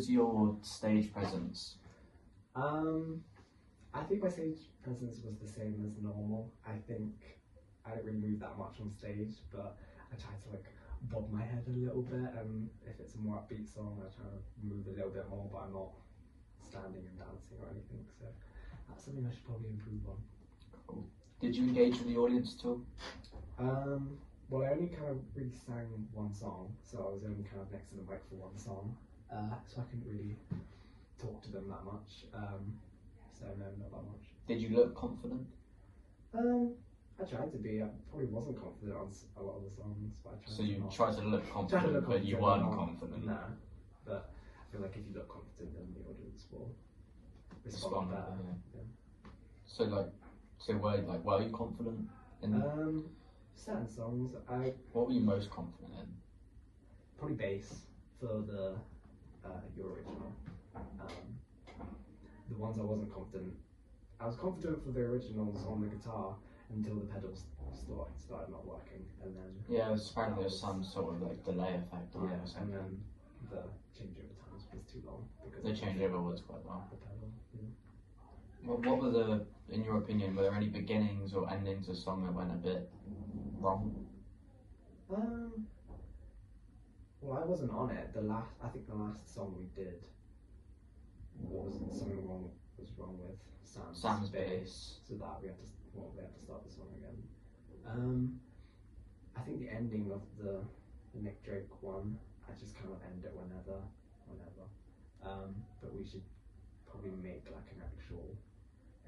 was your stage presence? I think my stage presence was the same as normal. I think I didn't really move that much on stage, but I tried to like bob my head a little bit, and if it's a more upbeat song, I try to move a little bit more, but I'm not standing and dancing or anything, so that's something I should probably improve on. Cool. Did you engage with the audience at all? Well, I only kind of really sang one song, so I was only kind of next to the mic for one song, so I couldn't really talk to them that much. So no, not that much. Did you look confident? I tried to be. I probably wasn't confident on a lot of the songs, but I tried. So you tried to look confident, but you weren't confident. No, but I feel like if you look confident, then the audience will respond better. Yeah. So were you confident in? Certain songs, What were you most confident in? Probably bass for your original. The ones I wasn't confident. I was confident for the originals on the guitar until the pedals started not working, and then apparently there's some sort of like delay effect. And then the changeover times was too long because the changeover was quite long. The pedal. Yeah. Well, what were in your opinion, were there any beginnings or endings of song that went a bit wrong? Well, I wasn't on it. I think the last song we did something was wrong with Sam's bass, so that we had to start the song again. I think the ending of the Nick Drake one, I just kind of end it whenever. But we should probably make like an actual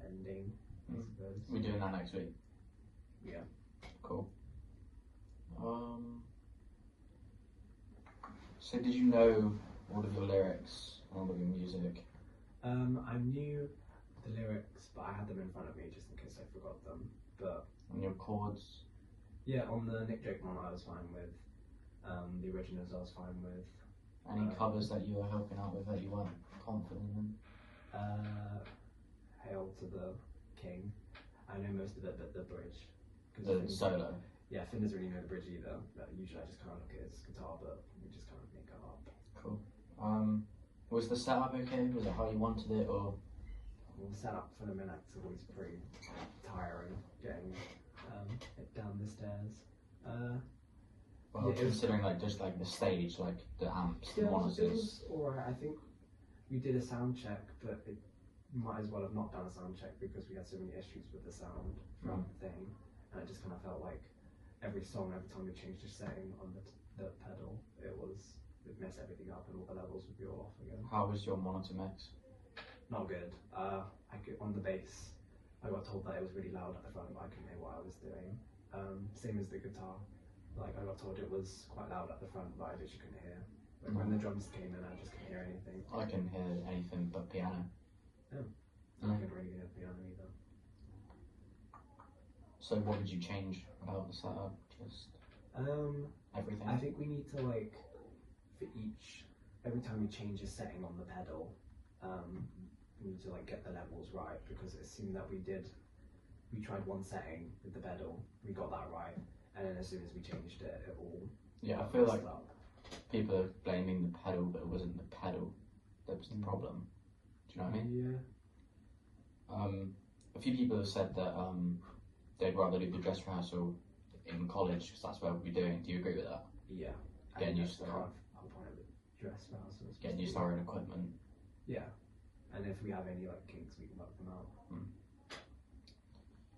ending, I suppose. We're doing that next week. Yeah. Cool. So did you know all of your lyrics, all of your music? I knew the lyrics, but I had them in front of me just in case I forgot them. But And your chords? Yeah, on the Nick Drake one I was fine with. The originals I was fine with. Any covers that you were helping out with that you weren't confident in? Hail to the King. I know most of it, but the bridge. The solo? Yeah, Finn doesn't really know the bridge either. Usually I just kind of look at his guitar, but we just kind of make it up. Cool. Was the setup okay? Was it how you wanted it, or? Well, the setup for the Minack's always pretty tiring, getting it down the stairs. Well, yeah, considering just like the stage, like the amps, the monitors. It was alright. I think we did a sound check, but it might as well have not done a sound check because we had so many issues with the sound from the thing, and it just kind of felt like every song, every time we changed the setting on the pedal, it'd mess everything up and all the levels would be all off again. How was your monitor mix? Not good. On the bass, I got told that it was really loud at the front, but I couldn't hear what I was doing. Same as the guitar. Like I got told it was quite loud at the front, but I literally couldn't hear. Like when the drums came in, I just couldn't hear anything. I couldn't hear anything but piano. Oh. I couldn't really hear the piano either. So what did you change about the setup? Just everything? I think we need to every time we change a setting on the pedal, we need to get the levels right, because it seemed that we tried one setting with the pedal, we got that right, and then as soon as we changed it, it all I feel like people are blaming the pedal, but it wasn't the pedal that was the problem. Do you know what I mean? Yeah. A few people have said that they'd rather do the dress rehearsal in college because that's where we'll be doing. Do you agree with that? Yeah. Getting used to the whole point of the dress rehearsals. Getting used to our own equipment. Yeah. And if we have any kinks, we can work them out.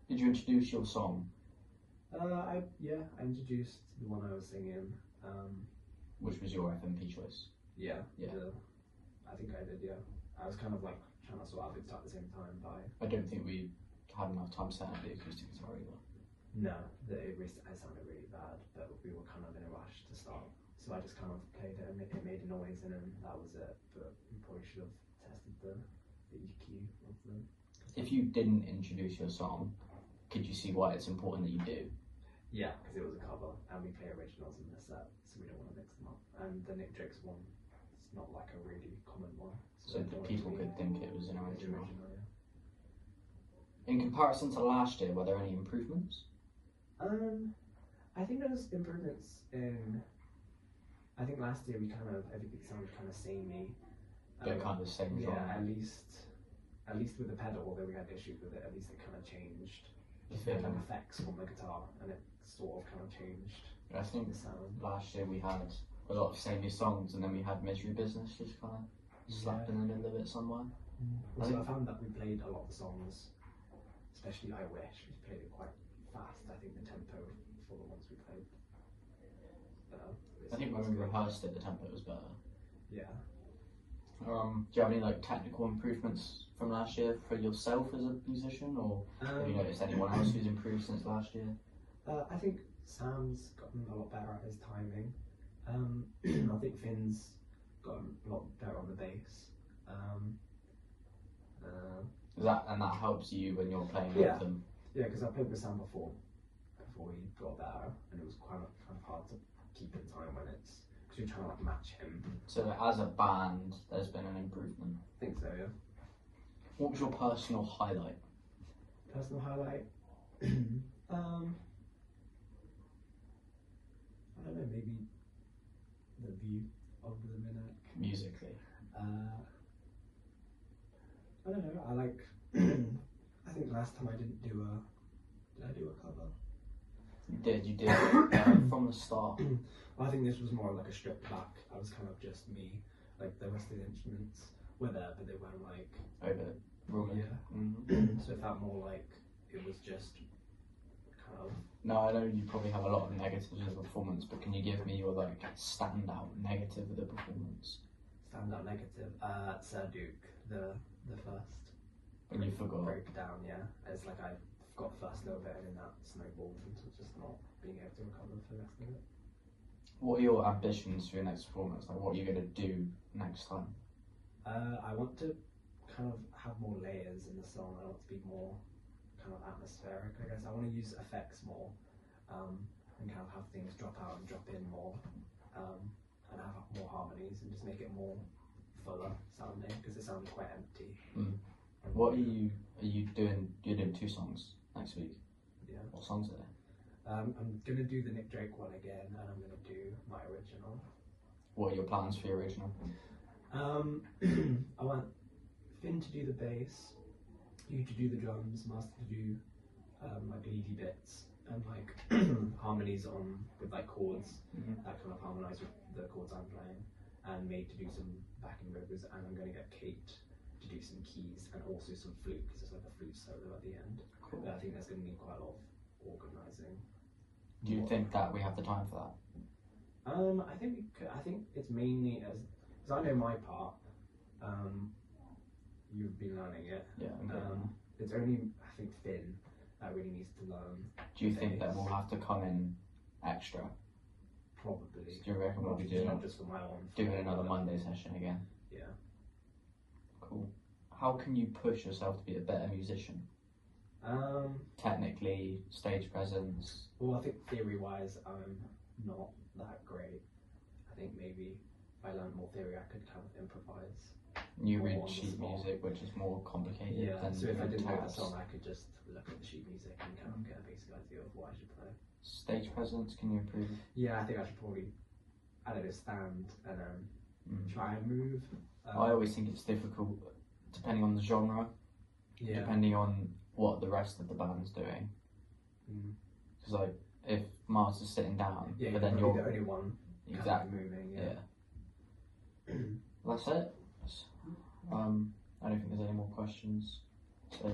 Did you introduce your song? I introduced the one I was singing. Which was your FMP choice? Yeah. I think I did, yeah. I was kind of trying to sort out the guitar at the same time, but I don't think we had enough time to set up the acoustic guitar either. No, it sounded really bad, but we were kind of in a rush to start. So I just kind of played it and it made a noise, and then that was it. But we probably should have tested the EQ of them. If you didn't introduce your song, could you see why it's important that you do? Yeah, because it was a cover, and we play originals in the set, so we don't want to mix them up. And the Nick Drake's one, it's not like a really common one. So people could think it was an original. Yeah. In comparison to last year, were there any improvements? I think there's improvements in. I think last year everything sounded kind of samey. but kind of the same genre. Yeah, at least with the pedal, although we had issues with it, at least it kind of changed. The It had feeling. effects on the guitar, and it sort of kind of changed I think the sound. last year we had a lot of samey songs, and then we had Misery Business just kind of slapped in the middle of it somewhere. Also, I found that we played a lot of the songs, especially I Wish, we played it quite fast. I think the tempo for the ones we played. I think when we rehearsed it, the tempo was better. Yeah. Do you have any like technical improvements from last year for yourself as a musician, or have you noticed anyone else who's improved since last year? I think Sam's gotten a lot better at his timing. I think Finn's gotten a lot better on the bass. That helps you when you're playing Yeah. with them. Yeah, because I played with Sam before he got better, and it was kind of hard to keep in time when it's because you're trying to like match him. So as a band, there's been an improvement. I think so, yeah. What was your personal highlight? Personal highlight? I don't know, maybe the view of the Minack. Musically. I don't know, I like, I think last time I did I do a cover? You did from the start. Well, I think this was more like a stripped back. I was kind of just me, like the rest of the instruments were there, but they weren't like Over Roman. yeah. Mm-hmm. So it felt more like it was just kind of. No, I know you probably have a lot of negatives of the performance, but can you give me your like standout negative of the performance? Standout negative. Sir Duke, the first. When you forgot. Breakdown, yeah. It's like I got the first little bit and then that snowballed into just not being able to recover for the rest of it. What are your ambitions for your next performance? Like, what are you going to do next time? I want to kind of have more layers in the song. I want to be more kind of atmospheric, I guess. I want to use effects more and kind of have things drop out and drop in more and have more harmonies and just make it more fuller sounding because it sounds quite empty. What are you doing? You're doing 2 songs next week. Yeah. What songs are there? I'm gonna do the Nick Drake one again, and I'm gonna do my original. What are your plans for your original? I want Finn to do the bass, you to do the drums, Master to do like leady bits and like harmonies on with like chords that kind of harmonise with the chords I'm playing, and May to do some backing vocals, and I'm gonna get Kate to do some keys and also some flute because it's like a flute solo at the end. Cool. But I think there's gonna need quite a lot of organising. Do you think that we have the time for that? I think we could, I think it's mainly because I know my part. You've been learning it. Yeah. It's only I think Finn that really needs to learn. Do you think that we'll have to come in extra? Probably. Do you reckon we'll be doing not just for my own? doing another Monday session again? Yeah. Cool. How can you push yourself to be a better musician? Technically, stage presence. Well, I think theory-wise, I'm not that great. I think maybe if I learned more theory, I could kind of improvise. You More read on the sheet spot. music, which is more complicated Yeah. than So if I didn't know the tabs. song, I could just look at the sheet music and kind of get a basic idea of what I should play. Stage presence, can you improve? Yeah, I think I should probably, I don't know, stand and try and move. I always think it's difficult, depending on the genre, Yeah. depending on what the rest of the band's doing. Because like, if Mars is sitting down, Yeah, but then you're you're the only one kind of exactly moving. That's it. I don't think there's any more questions. So